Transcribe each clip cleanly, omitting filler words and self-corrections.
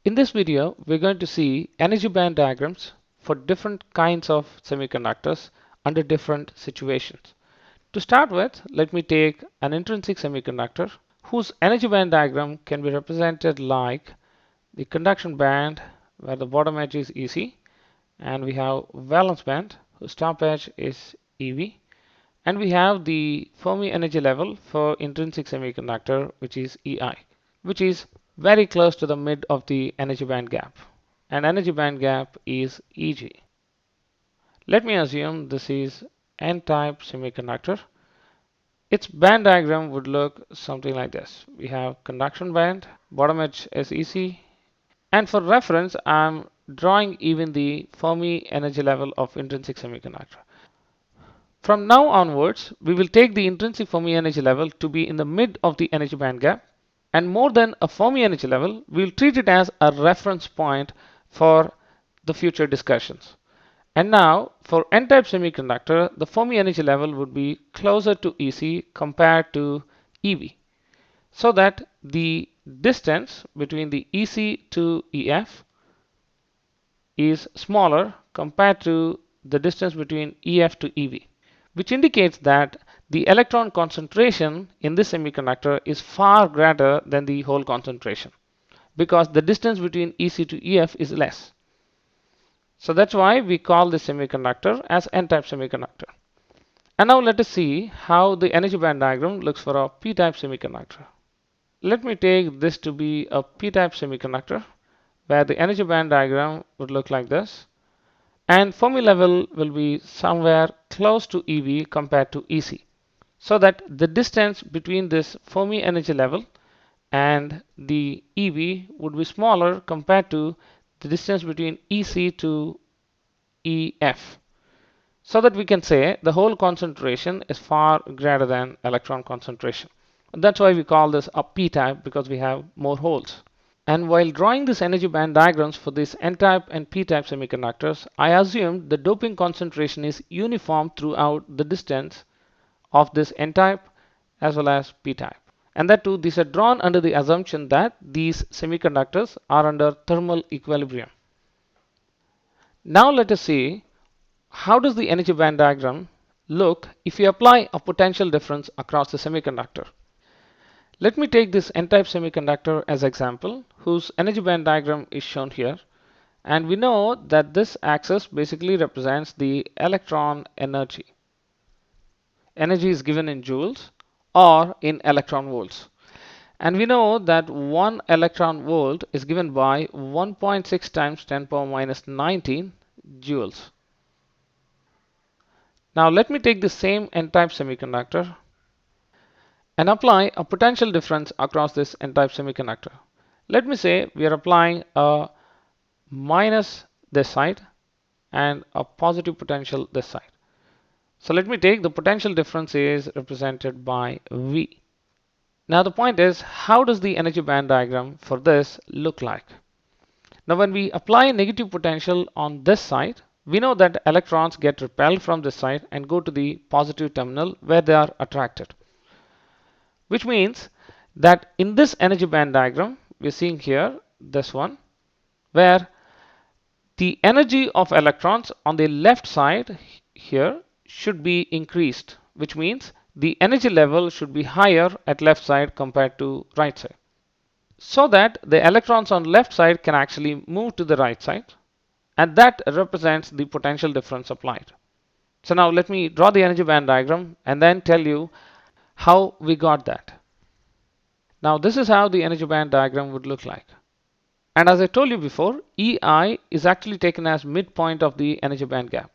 In this video, we're going to see energy band diagrams for different kinds of semiconductors under different situations. To start with, let me take an intrinsic semiconductor whose energy band diagram can be represented like the conduction band where the bottom edge is EC, and we have valence band whose top edge is EV, and we have the Fermi energy level for intrinsic semiconductor, which is EI, which is very close to the mid of the energy band gap. And energy band gap is EG. Let me assume this is N-type semiconductor. Its band diagram would look something like this. We have conduction band, bottom edge is EC, and for reference, I'm drawing even the Fermi energy level of intrinsic semiconductor. From now onwards, we will take the intrinsic Fermi energy level to be in the mid of the energy band gap, and more than a Fermi energy level, we will treat it as a reference point for the future discussions. And now, for N-type semiconductor, the Fermi energy level would be closer to EC compared to EV, so that the distance between the EC to EF is smaller compared to the distance between EF to EV, which indicates that the electron concentration in this semiconductor is far greater than the hole concentration because the distance between EC to EF is less. So that's why we call this semiconductor as N-type semiconductor. And now let us see how the energy band diagram looks for a P-type semiconductor. Let me take this to be a P-type semiconductor where the energy band diagram would look like this. And Fermi level will be somewhere close to EV compared to EC, so that the distance between this Fermi energy level and the EV would be smaller compared to the distance between EC to EF, so that we can say the hole concentration is far greater than electron concentration. And that's why we call this a P-type, because we have more holes. And while drawing these energy band diagrams for these N-type and P-type semiconductors, I assumed the doping concentration is uniform throughout the distance of this N-type as well as P-type. And that too, these are drawn under the assumption that these semiconductors are under thermal equilibrium. Now let us see how does the energy band diagram look if we apply a potential difference across the semiconductor. Let me take this N-type semiconductor as example, whose energy band diagram is shown here. And we know that this axis basically represents the electron energy. Energy is given in joules or in electron volts. And we know that 1 electron volt is given by 1.6 times 10 power minus 19 joules. Now let me take the same N-type semiconductor and apply a potential difference across this N-type semiconductor. Let me say we are applying a minus this side and a positive potential this side. So let me take the potential difference is represented by V. Now the point is, how does the energy band diagram for this look like? Now when we apply negative potential on this side, we know that electrons get repelled from this side and go to the positive terminal where they are attracted. Which means that in this energy band diagram, we're seeing here this one, where the energy of electrons on the left side here should be increased, which means the energy level should be higher at left side compared to right side, so that the electrons on left side can actually move to the right side, and that represents the potential difference applied. So now let me draw the energy band diagram and then tell you how we got that. Now this is how the energy band diagram would look like. And as I told you before, EI is actually taken as midpoint of the energy band gap,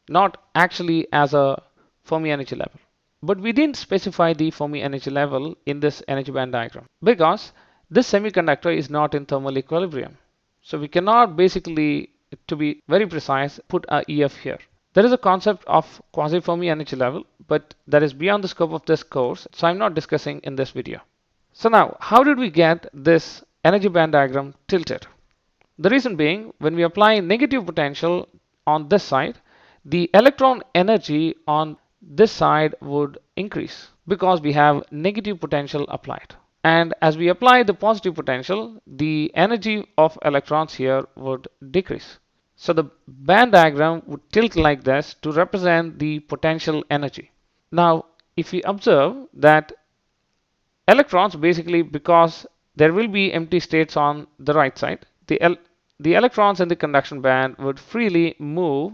not actually as a Fermi energy level. But we didn't specify the Fermi energy level in this energy band diagram because this semiconductor is not in thermal equilibrium. So we cannot basically, to be very precise, put a EF here. There is a concept of quasi-Fermi energy level, but that is beyond the scope of this course, so I'm not discussing in this video. So now, how did we get this energy band diagram tilted? The reason being, when we apply negative potential on this side, the electron energy on this side would increase because we have negative potential applied. And as we apply the positive potential, the energy of electrons here would decrease. So the band diagram would tilt like this to represent the potential energy. Now, if we observe that electrons basically, because there will be empty states on the right side, the electrons in the conduction band would freely move,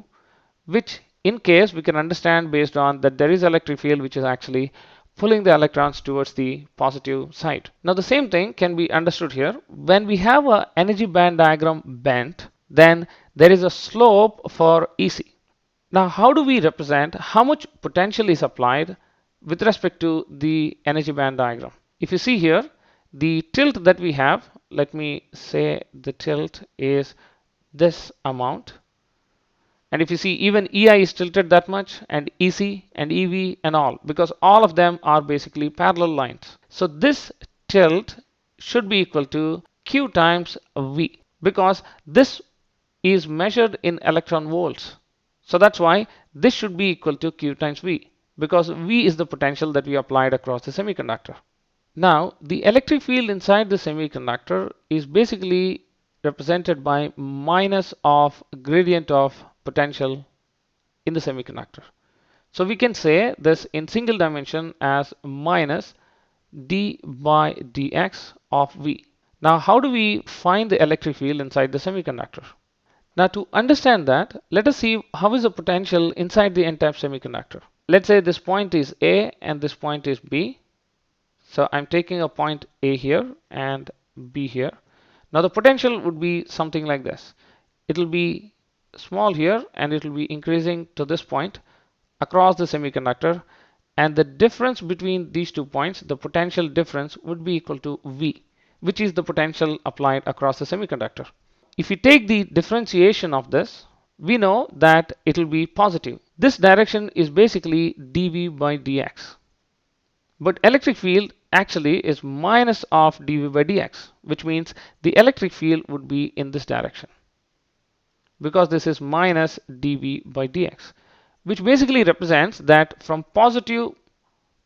which in case we can understand based on that there is electric field which is actually pulling the electrons towards the positive side. Now the same thing can be understood here. When we have a energy band diagram bent, then there is a slope for EC. Now how do we represent how much potential is applied with respect to the energy band diagram? If you see here, the tilt that we have, let me say the tilt is this amount. And if you see, even EI is tilted that much, and EC and EV and all, because all of them are basically parallel lines. So this tilt should be equal to Q times V, because this is measured in electron volts. So that's why this should be equal to Q times V, because V is the potential that we applied across the semiconductor. Now, the electric field inside the semiconductor is basically represented by minus of gradient of potential in the semiconductor. So we can say this in single dimension as minus d by dx of V. Now, how do we find the electric field inside the semiconductor? Now, to understand that, let us see how is the potential inside the n-type semiconductor. Let's say this point is A and this point is B. So I'm taking a point A here and B here. Now the potential would be something like this. It will be small here and it will be increasing to this point across the semiconductor, and the difference between these 2 points, the potential difference, would be equal to V, which is the potential applied across the semiconductor. If we take the differentiation of this, we know that it will be positive. This direction is basically dV by dx. But electric field actually is minus of dV by dx, which means the electric field would be in this direction, because this is minus dV by dx, which basically represents that from positive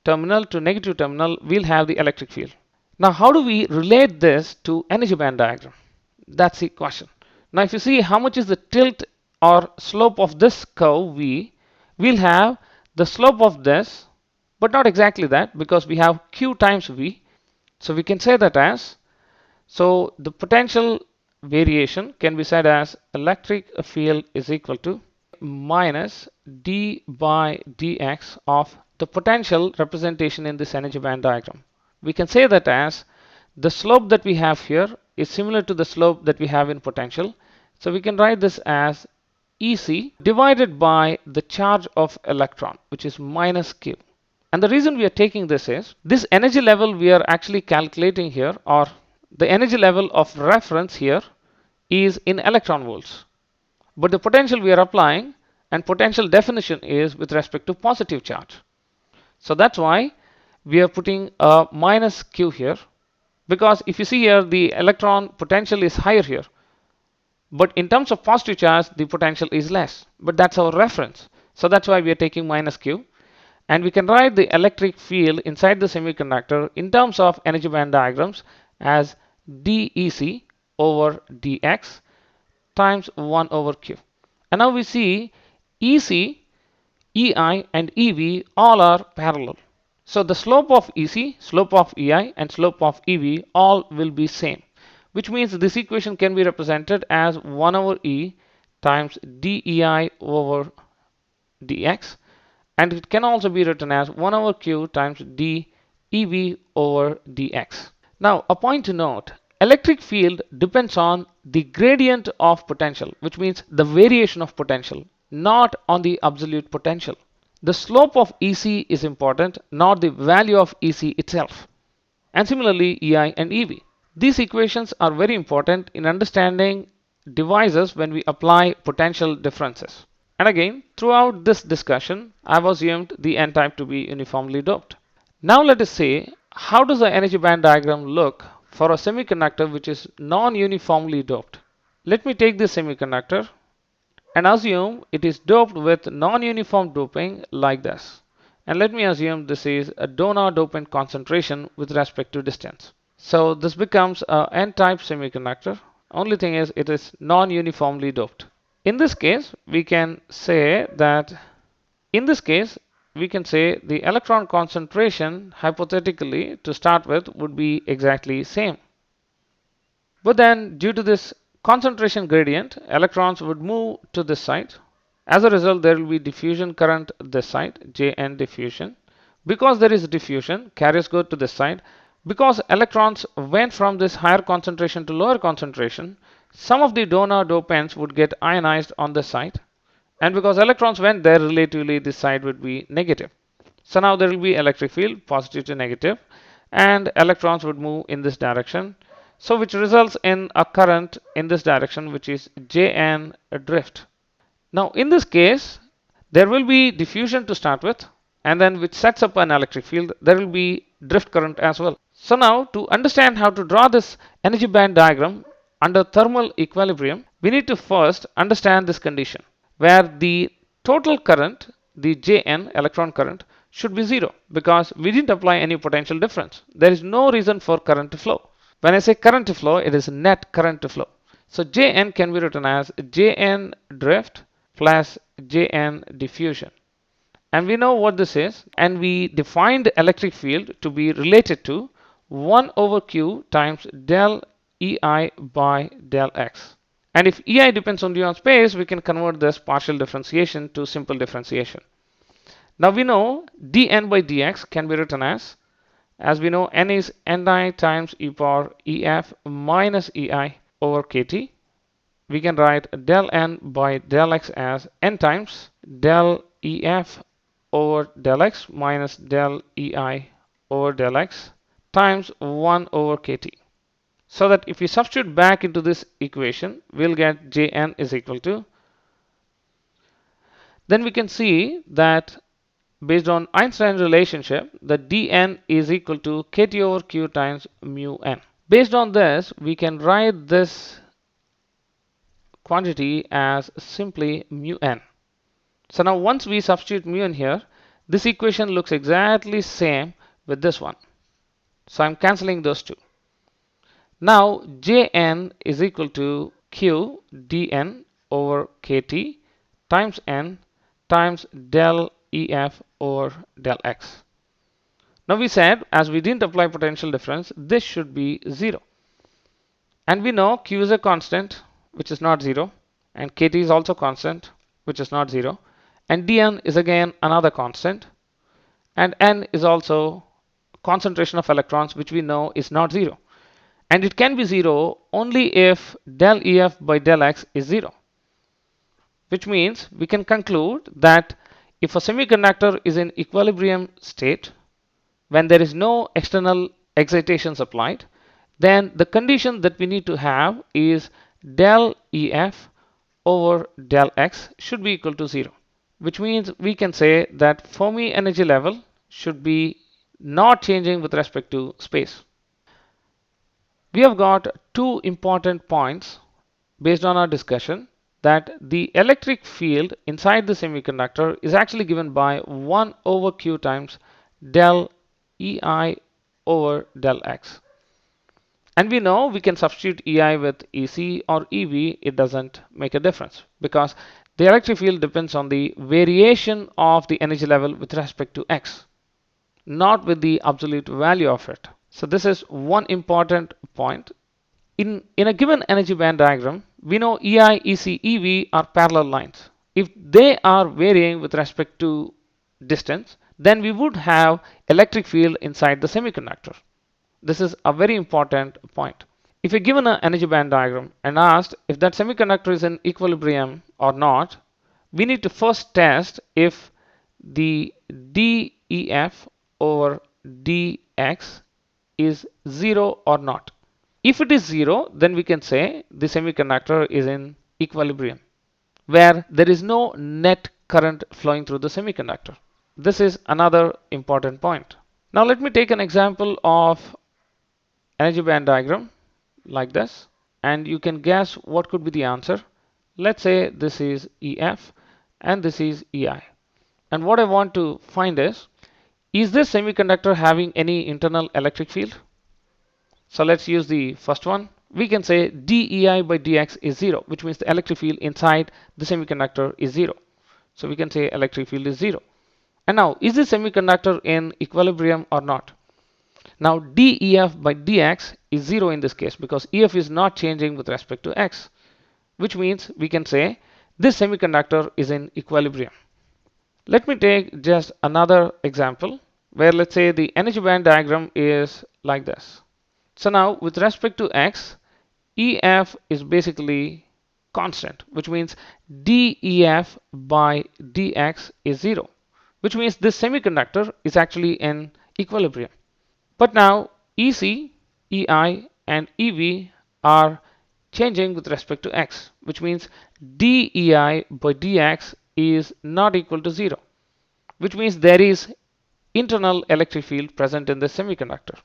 terminal to negative terminal, we'll have the electric field. Now, how do we relate this to energy band diagram? That's the question. Now, if you see how much is the tilt or slope of this curve V, we'll have the slope of this, but not exactly that, because we have Q times V. So we can say that as, so the potential variation can be said as electric field is equal to minus d by dx of the potential representation in this energy band diagram. We can say that as the slope that we have here is similar to the slope that we have in potential. So we can write this as EC divided by the charge of electron, which is minus Q. And the reason we are taking this is, this energy level we are actually calculating here, or the energy level of reference here, is in electron volts. But the potential we are applying and potential definition is with respect to positive charge. So that's why we are putting a minus Q here, because if you see here, the electron potential is higher here. But in terms of positive charge, the potential is less. But that's our reference. So that's why we are taking minus Q. And we can write the electric field inside the semiconductor in terms of energy band diagrams as dEc over dx times 1 over Q. And now we see EC, EI, and EV all are parallel. So the slope of EC, slope of EI, and slope of EV all will be same, which means this equation can be represented as 1 over E times dEi over dx, and it can also be written as 1 over Q times dEv over dx. Now, a point to note, electric field depends on the gradient of potential, which means the variation of potential, not on the absolute potential. The slope of EC is important, not the value of EC itself. And similarly, EI and EV. These equations are very important in understanding devices when we apply potential differences. And again, throughout this discussion, I've assumed the n-type to be uniformly doped. Now let us see, how does the energy band diagram look for a semiconductor which is non-uniformly doped? Let me take this semiconductor and assume it is doped with non-uniform doping like this. And let me assume this is a donor dopant concentration with respect to distance. So this becomes a n-type semiconductor. Only thing is it is non-uniformly doped. In this case, we can say that the electron concentration hypothetically to start with would be exactly same. But then due to this concentration gradient, electrons would move to this side. As a result, there will be diffusion current this side, Jn diffusion. Because there is diffusion, carriers go to this side. Because electrons went from this higher concentration to lower concentration, some of the donor dopants would get ionized on this side. And because electrons went there, relatively this side would be negative. So now there will be electric field, positive to negative, and electrons would move in this direction. So which results in a current in this direction, which is Jn drift. Now in this case, there will be diffusion to start with, and then which sets up an electric field, there will be drift current as well. So now to understand how to draw this energy band diagram under thermal equilibrium, we need to first understand this condition where the total current, the Jn electron current, should be zero because we didn't apply any potential difference. There is no reason for current to flow. When I say current to flow, it is net current to flow. So Jn can be written as Jn drift plus Jn diffusion. And we know what this is, and we defined the electric field to be related to 1 over q times del EI by del x. And if EI depends only on space, we can convert this partial differentiation to simple differentiation. Now we know dn by dx can be written as we know, n is ni times e power ef minus ei over kt. We can write del n by del x as n times del ef over del x minus del ei over del x times 1 over kt. So that if we substitute back into this equation, we'll get Jn is equal to. Then we can see that based on Einstein relationship, that dn is equal to kt over q times mu n. Based on this, we can write this quantity as simply mu n. So now once we substitute mu in here, this equation looks exactly same with this one. So I'm cancelling those two. Now Jn is equal to q dn over kt times n times del ef over del x. Now we said as we didn't apply potential difference, this should be 0. And we know q is a constant which is not 0, and kt is also constant which is not 0, and dn is again another constant, and n is also concentration of electrons which we know is not 0. And it can be 0 only if del ef by del x is 0. Which means we can conclude that if a semiconductor is in equilibrium state, when there is no external excitations applied, then the condition that we need to have is del ef over del x should be equal to 0. Which means we can say that Fermi energy level should be not changing with respect to space. We have got two important points based on our discussion, that the electric field inside the semiconductor is actually given by 1 over q times del EI over del x. And we know we can substitute EI with EC or EV, it doesn't make a difference because the electric field depends on the variation of the energy level with respect to x, not with the absolute value of it. So this is one important point. In a given energy band diagram, we know EI, EC, EV are parallel lines. If they are varying with respect to distance, then we would have electric field inside the semiconductor. This is a very important point. If you're given an energy band diagram and asked if that semiconductor is in equilibrium or not, we need to first test if the dEf over dx is 0 or not. If it is 0, then we can say the semiconductor is in equilibrium, where there is no net current flowing through the semiconductor. This is another important point. Now let me take an example of energy band diagram like this, and you can guess what could be the answer. Let's say this is EF and this is EI. And what I want to find is Is this semiconductor having any internal electric field? So let's use the first one. We can say dEI by dx is 0, which means the electric field inside the semiconductor is 0. So we can say electric field is 0. And now, is this semiconductor in equilibrium or not? Now, dEF by dx is 0 in this case because EF is not changing with respect to x, which means we can say this semiconductor is in equilibrium. Let me take just another example where let's say the energy band diagram is like this. So now with respect to x, EF is basically constant, which means dEF by dx is 0, which means this semiconductor is actually in equilibrium. But now EC, EI, and EV are changing with respect to x, which means dEI by dx is not equal to 0, which means there is internal electric field present in the semiconductor.